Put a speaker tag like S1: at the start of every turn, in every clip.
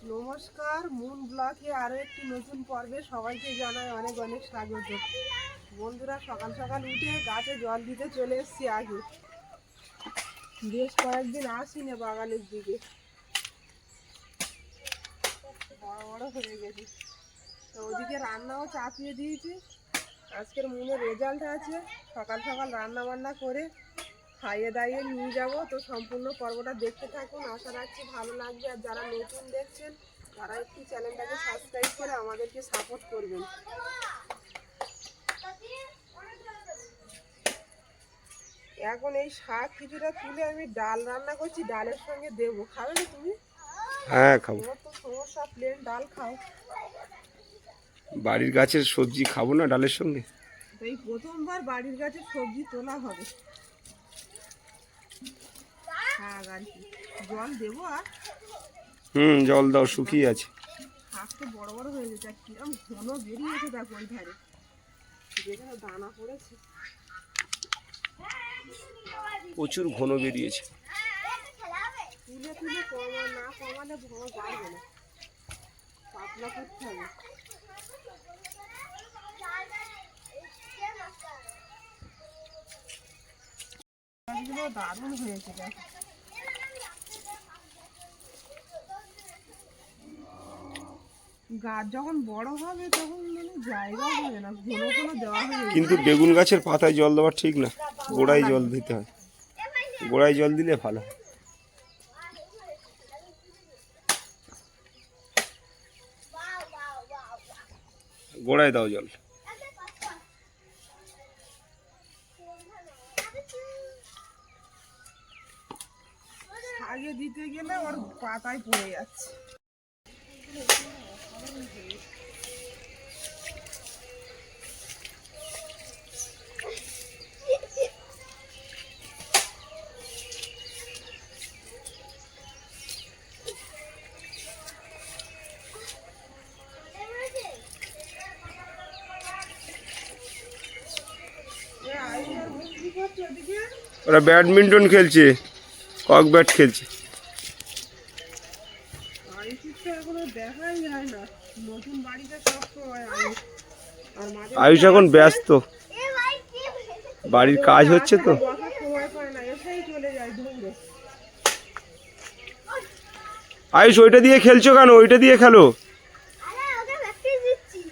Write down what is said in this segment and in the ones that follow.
S1: নমস্কার, মুন ব্লগে আরো একটি নতুন পর্বে সবাইকে জানাই অনেক অনেক স্বাগত। বন্ধুরা, সকাল সকাল উঠে গাছে জল দিতে চলে এসেছি। আগে বেশ কয়েকদিন আসিনি বাগানের দিকে, বড় বড় হয়ে গেছে। তো ওদিকে রান্নাও চাপিয়ে দিয়েছি। আজকের মুনের রেজাল্ট আছে, সকাল সকাল রান্না বান্না করে খাইয়ে দাইয়ে নিয়ে যাব। তো সম্পূর্ণ পর্বটা দেখতে থাকুন, আশা রাখছি ভালো লাগবে। আর যারা নতুন দেখছেন তারা একটু চ্যানেলটাকে সাবস্ক্রাইব করে আমাদেরকে সাপোর্ট করবেন। এখন এই শাক কিছুটা তুলে আমি ডাল রান্না করছি, ডালের সঙ্গে দেবো। খাবে না তুমি?
S2: হ্যাঁ, খাবো।
S1: তোমার তো সমস্যা, প্লেন ডাল খাও।
S2: বাড়ির গাছের সবজি খাবো না ডালের সঙ্গে?
S1: এই প্রথমবার বাড়ির গাছে সবজি তোলা হবে। শাক আর কি, জল দেবো। আর
S2: জল দাও, শুকিয়ে আছে।
S1: শাক তো বড় বড় হয়ে গেছে, আর কিরম ঘন বেরিয়েছে দেখো ওই ধারে, যেখানে দানা পড়েছে
S2: প্রচুর ঘন বেরিয়েছে।
S1: তুলে তুলে না কমালে ভোগ বাড়বে না, পাতলা করতে হবে। গাছগুলো দারুণ হয়েছে দেখো। গাছ যখন বড় হবে তখন জায়গা হবে না, ঘন ঘন দেওয়া হবে।
S2: কিন্তু বেগুন গাছের পাতায় জল দেওয়া ঠিক না, গোড়ায় জল দিতে হয়। গোড়ায় জল দিলে ভালো হয়। গোড়ায় দাও জল।
S1: আগে দিতে গেলে ওর পাতায় পড়ে যাচ্ছে।
S2: ওরা ব্যাডমিন্টন খেলছে, কক ব্যাট খেলছে। আয়ুষ এখন ব্যস্ত, বাড়ির কাজ হচ্ছে তো। আয়ুষ, ওইটা দিয়ে খেলছো কেন? ওইটা দিয়ে খেলো।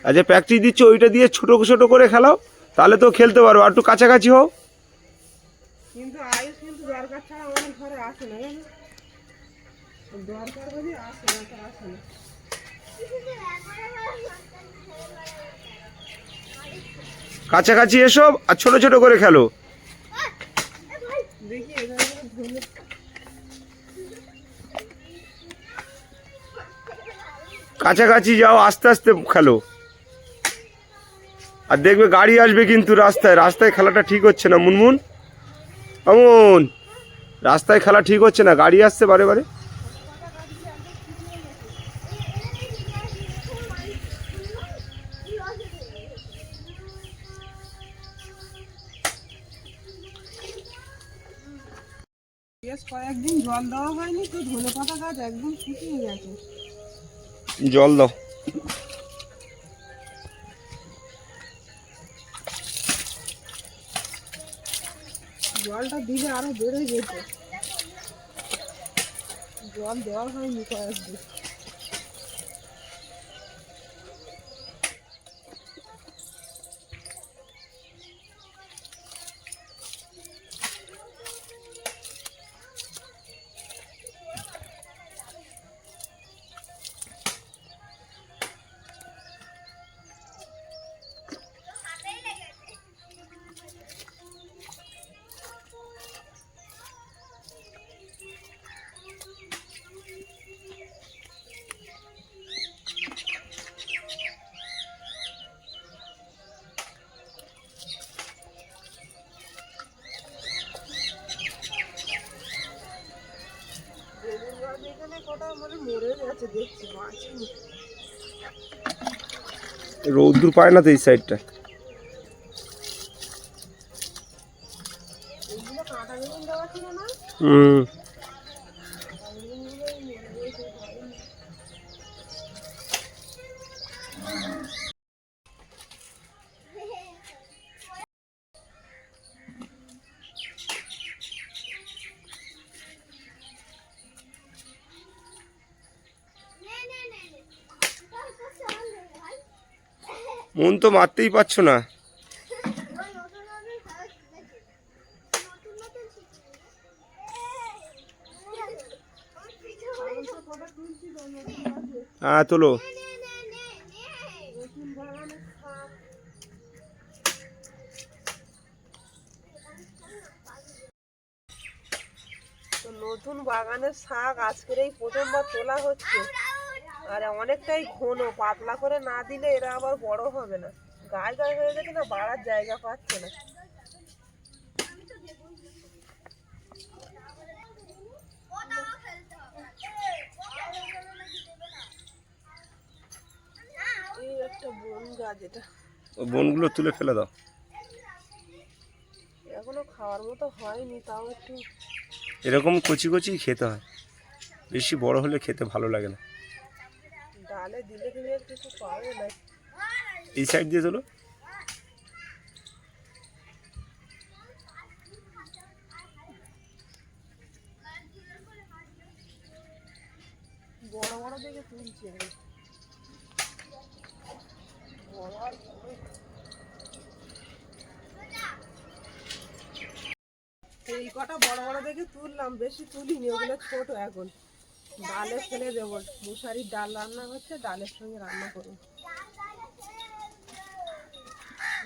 S2: আচ্ছা, প্র্যাকটিস দিচ্ছ, ওইটা দিয়ে ছোট ছোট করে খেলাও, তাহলে তো খেলতে পারো। আর একটু কাছাকাছি হও।
S1: কিন্তু আয়ুষ কিন্তু দরকার ছাড়া আমাদের ঘরে আসে না, জানো? দরকার বলে আসে না, তো আসে না।
S2: কাছাকাছি এসো আর ছোট ছোট করে খেলো।
S1: দেখি
S2: কাছাকাছি যাও, আস্তে আস্তে খেলো। আর দেখবে গাড়ি আসবে কিন্তু রাস্তায়। রাস্তায় খেলাটা ঠিক হচ্ছে না মুনমুন। এমন রাস্তায় খেলা ঠিক হচ্ছে না, গাড়ি আসছে বারে বারে।
S1: বেশ কয়েকদিন জল দেওয়া হয়নি, তো ধনেপাতা গাছ একদম শুকিয়ে গেছে।
S2: জল দাও।
S1: জলটা দিলে আরো বেড়ে যেত, জল দেওয়া হয়নি কয়েকদিন।
S2: রৌদ্র পায় না তো এই সাইডটা। মন তো মারতেই পারছো না। হ্যাঁ তোলো।
S1: তো নতুন বাগানের শাক আজকের এই প্রথমবার তোলা হচ্ছে, আর অনেকটাই ঘন, পাতলা করে না দিলে এরা আবার বড় হবে না। গায়ে গায়ে হয়ে গেছে না, বাড়ার জায়গা পাচ্ছে না। এই একটা বন গাছ, এটা
S2: ও বনগুলো তুলে ফেলে দাও।
S1: এখনো খাওয়ার মতো হয়নি, তাও একটু
S2: এরকম কচি কচি খেতে হয়, বেশি বড় হলে খেতে ভালো লাগে না।
S1: ডালে দিলে তুমি আর কিছু পাবে না।
S2: এই সাইড দিয়ে তোলো।
S1: বড় বড় দেখে তুলছি আমি। বড় আর বড়। এই কটা বড় বড় দেখে তুললাম, বেশি তুলিনি, ওগুলো ছোট এখন। ডালে ফেলে দেবো, মশারির ডাল রান্না হচ্ছে, ডালের সঙ্গে রান্না করবো।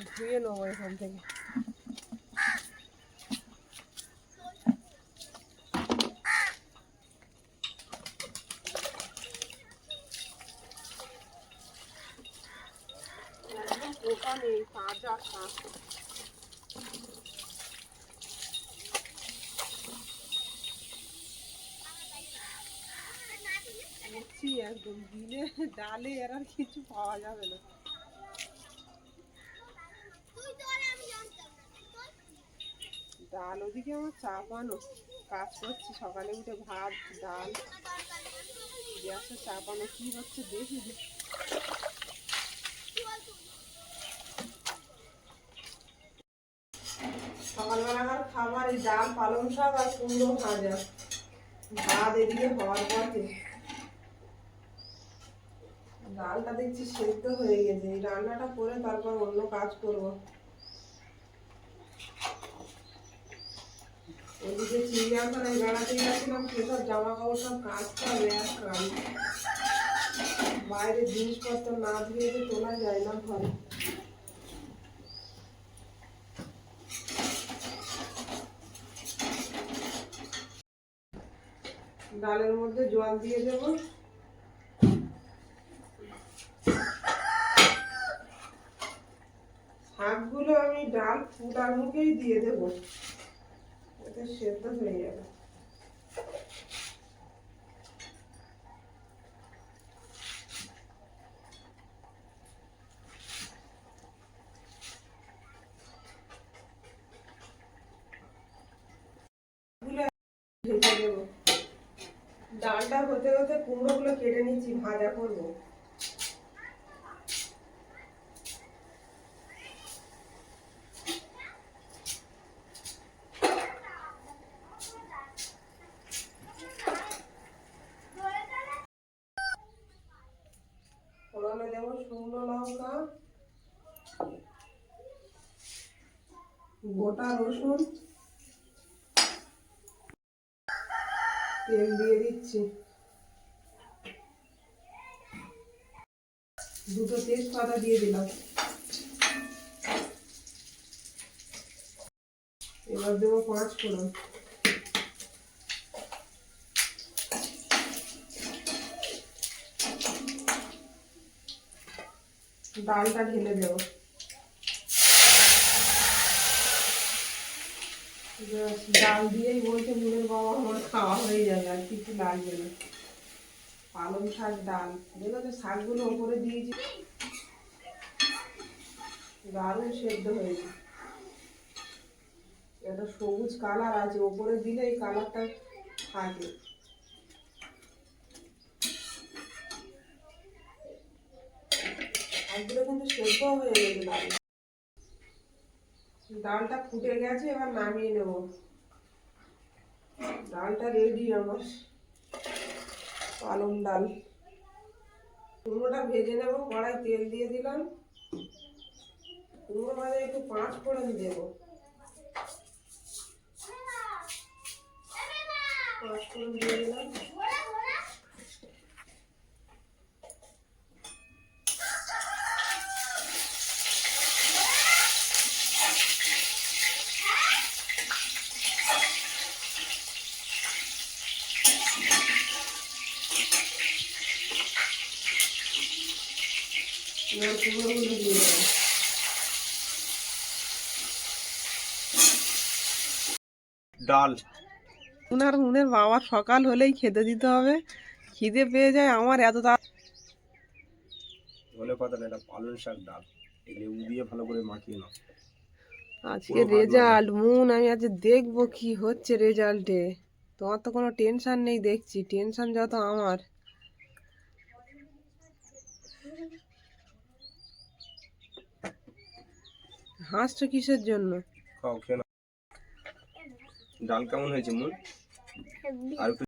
S1: ধুয়ে নেবো এখান থেকে। একদম পোকা নেই, তাজা শাক। কচি একদম, দিলে ডালে এর আর কিছু পাওয়া যাবে না। ডাল ওদিকে আমার চাপানো, কাজ করছি, সকালে উঠে ভাত ডাল গ্যাসে চাপানো, কি হচ্ছে দেখি। সকালবেলাকার খাবার এই ডাল, পালং শাক আর কুমড়ো ভাজা। ভাত এদিকে হওয়ার পথে। ডালটা দেখছি সেদ্ধ হয়ে গেছে, এই রান্নাটা করে তারপর অন্য কাজ করব। ওদিকে চিড়িয়াখানায় বেড়াতে গেছিলাম, সেসব জামা কাপড় সব কাচতে হবে একরাম। বাইরের জিনিসপত্র না ধুয়ে তো তোলা যায় না ঘরে। ডালের মধ্যে জল দিয়ে দেব। শাকগুলো আমি ডাল ফুটার মুখেই দিয়ে দেবো, এতে সেদ্ধ হয়ে যাবে। ভেজে দেবো। ডালটা হতে হতে কুমড়োগুলো কেটে নিচ্ছি, ভাজা করবো। ফোড়নে দেবো শুকনো লঙ্কা, গোটা রসুন, তেল দিয়ে দিচ্ছি, দুটো তেজপাতা দিয়ে দিলাম। এবার দেবো 5 ফোড়ন। ডালটা ঢেলে দেবো। ডাল দিয়েই বলছে মুনের বাবা আমার খাওয়া হয়ে যাবে, আর কিছু লাগবে না। পালং শাক ডাল, দেখো তো শাকগুলো ওপরে দিয়েছি, দারুণ সেদ্ধ হয়েছে। একটা সবুজ কালার আছে, ওপরে দিলে এই কালারটা থাকে। শাকগুলো কিন্তু সেদ্ধ হয়ে গেছে। ডালটা ফুটে গেছে, এবার নামিয়ে নেব। ডালটা রেডি আমার, পালং ডাল। কুমড়োটা ভেজে নেব, কড়াই তেল দিয়ে দিলাম, কুমড়ো ভাজা একটু 5 ফোড়ন দেবো। 5 ফোড়ন দিয়ে দিলাম। এবার কুমড়োগুলো দিয়ে দিলাম।
S2: ডাল
S1: উনার মুনের বাবা সকাল হলেই খেতে দিতে হবে, খিদে পেয়ে যায় আমার এত
S2: ধনে পাতা না, এটা পালং শাক ডাল, এই লেবু দিয়ে ভালো করে মাখিয়ে নাও।
S1: আজকে রেজাল্ট মুন, আমি আজ দেখবো কি হচ্ছে রেজাল্টে। তোমার তো কোনো টেনশন নেই দেখছি, টেনশন যত আমার। হাসছো কিসের জন্য?
S2: খাও, খেয়ে নাও। ডাল কেমন হয়েছে মুন? আর একটু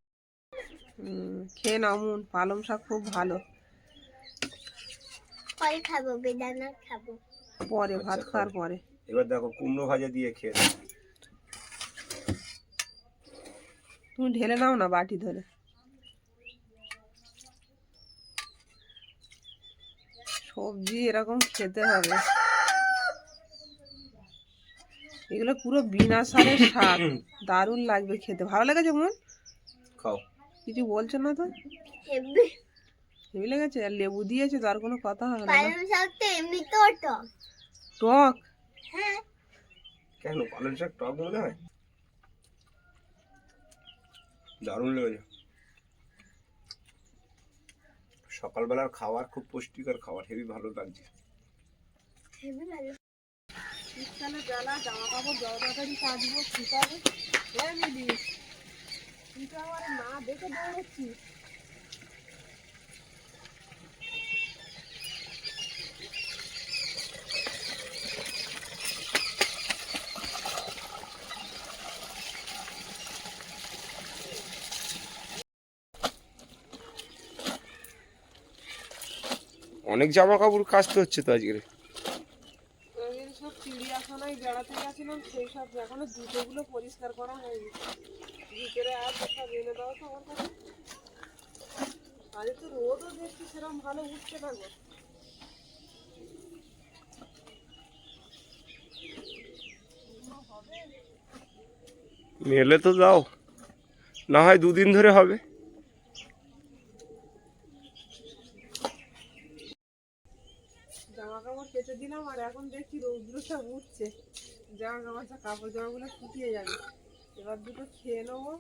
S1: খেয়ে নাও মুন, পালং শাক খুব ভালো।
S3: ফল খাবো, বেদানা খাবো।
S1: পরে ভাত খাওয়ার পরে।
S2: এবার দেখো কুমড়ো ভাজা দিয়ে খেয়ে নাও।
S1: তুমি ঢেলে নাও না বাটি ধরে। সবজি এরকম খেতে হবে, এগুলো পুরো বিনা সারের শাক, দারুণ লাগবে খেতে। ভালো লেগেছে মন?
S2: খাও।
S1: কিছু বলছো না তো?
S3: হেভি।
S1: হেভি লেগেছে? আর লেবু দিয়েছে তো আর কোনো কথা হবে না।
S3: পালং শাক তো এমনিতেও টক।
S1: টক?
S3: হ্যাঁ।
S2: কেন পালং শাক টক মনে হয়? দারুণ লেগেছে। সকালবেলার খাবার খুব পুষ্টিকর খাবার, হেভি ভালো লাগছে।
S3: হেভি ভালো।
S1: শীতকালে জ্বালা, জামা কাপড় জল তাড়াতাড়ি কাচবো, শুকাবে। হ্যাঁ মিলি, তুই তো আমার না দেখে দৌড়চ্ছিস।
S2: অনেক জামা কাপড় কাচতে হচ্ছে তো আজকে।
S1: আমি সব চিড়িয়াখানায় বেড়াতে গেছিলাম, সেই সব এখনো জুতোগুলো পরিষ্কার করা হয়নি। ভিতরে আছে, সব এনে দাও তো আমার কাছে। আজকে তো রোদও দেখছি সেরকম ভালো উঠছে না গো।
S2: মেলে তো দাও, না হয় 2 দিন ধরে হবে।
S1: জামা কাপড় কেচে দিলাম আর এখন দেখছি রৌদ্রটা উঠছে, জামা কাপড় কাপড় জামাগুলো শুকিয়ে যাবে। এবার দুটো খেয়ে নেবো।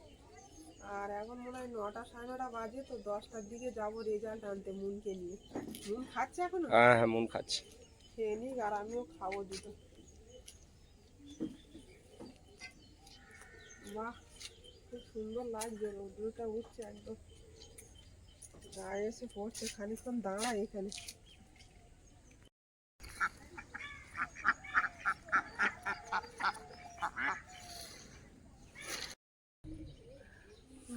S1: আর এখন মনে হয় 9টা 9:30 বাজে, তো 10টার দিকে যাবো রেজাল্ট আনতে মুনকে নিয়ে। মুন খাচ্ছে এখনো?
S2: হ্যাঁ হ্যাঁ, মন খাচ্ছে।
S1: খেয়ে নিক আর আমিও খাবো দুটো। বাহ, খুব সুন্দর লাগছে, রৌদ্রটা উঠছে একদম, গায়ে এসে পড়ছে। খানিকক্ষণ দাঁড়া এখানে।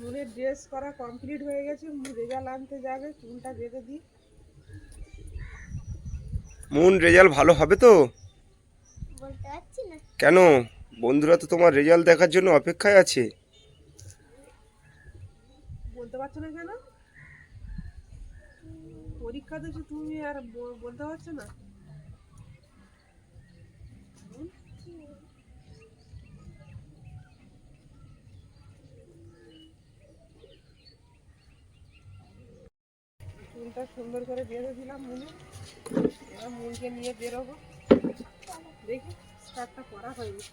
S1: মুনের ড্রেস করা কমপ্লিট হয়ে গেছে, রেজাল্ট আনতে যাবে, চুলটা বেঁধে দিই।
S2: মুন রেজাল্ট ভালো হবে তো?
S3: বলতে পারছি না।
S2: কেন? বন্ধুরা তো তোমার রেজাল্ট দেখার জন্য অপেক্ষায় আছে।
S1: বলতে পারছো না কেন? পরীক্ষা দিয়েছো তুমি আর বলতে পারছো না? চুলটা সুন্দর করে বেঁধে দিলাম মুনে। এবার মুনকে নিয়ে বেরোবো। দেখি স্কার্টটা পরা হয়নি,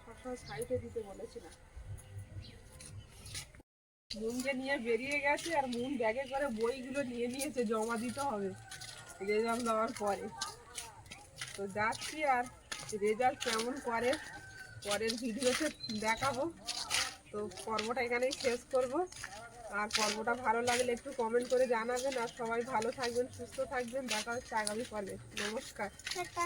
S1: সবসময় সাইডে দিতে বলেছিলাম। মুনকে নিয়ে বেরিয়ে গেছে আর মুন ব্যাগে করে বইগুলো নিয়ে নিয়েছে, জমা দিতে হবে রেজাল্ট দেওয়ার পরে। তো যাচ্ছি, আর রেজাল্ট কেমন করে পরের ভিডিওতে দেখাবো। তো পর্বটা এখানেই শেষ করব। আর পর্বটা ভালো লাগলে একটু কমেন্ট করে জানাবেন। আর সবাই ভালো থাকবেন, সুস্থ থাকবেন। দেখা হচ্ছে আগামী পর্বে। নমস্কার।
S3: টাটা।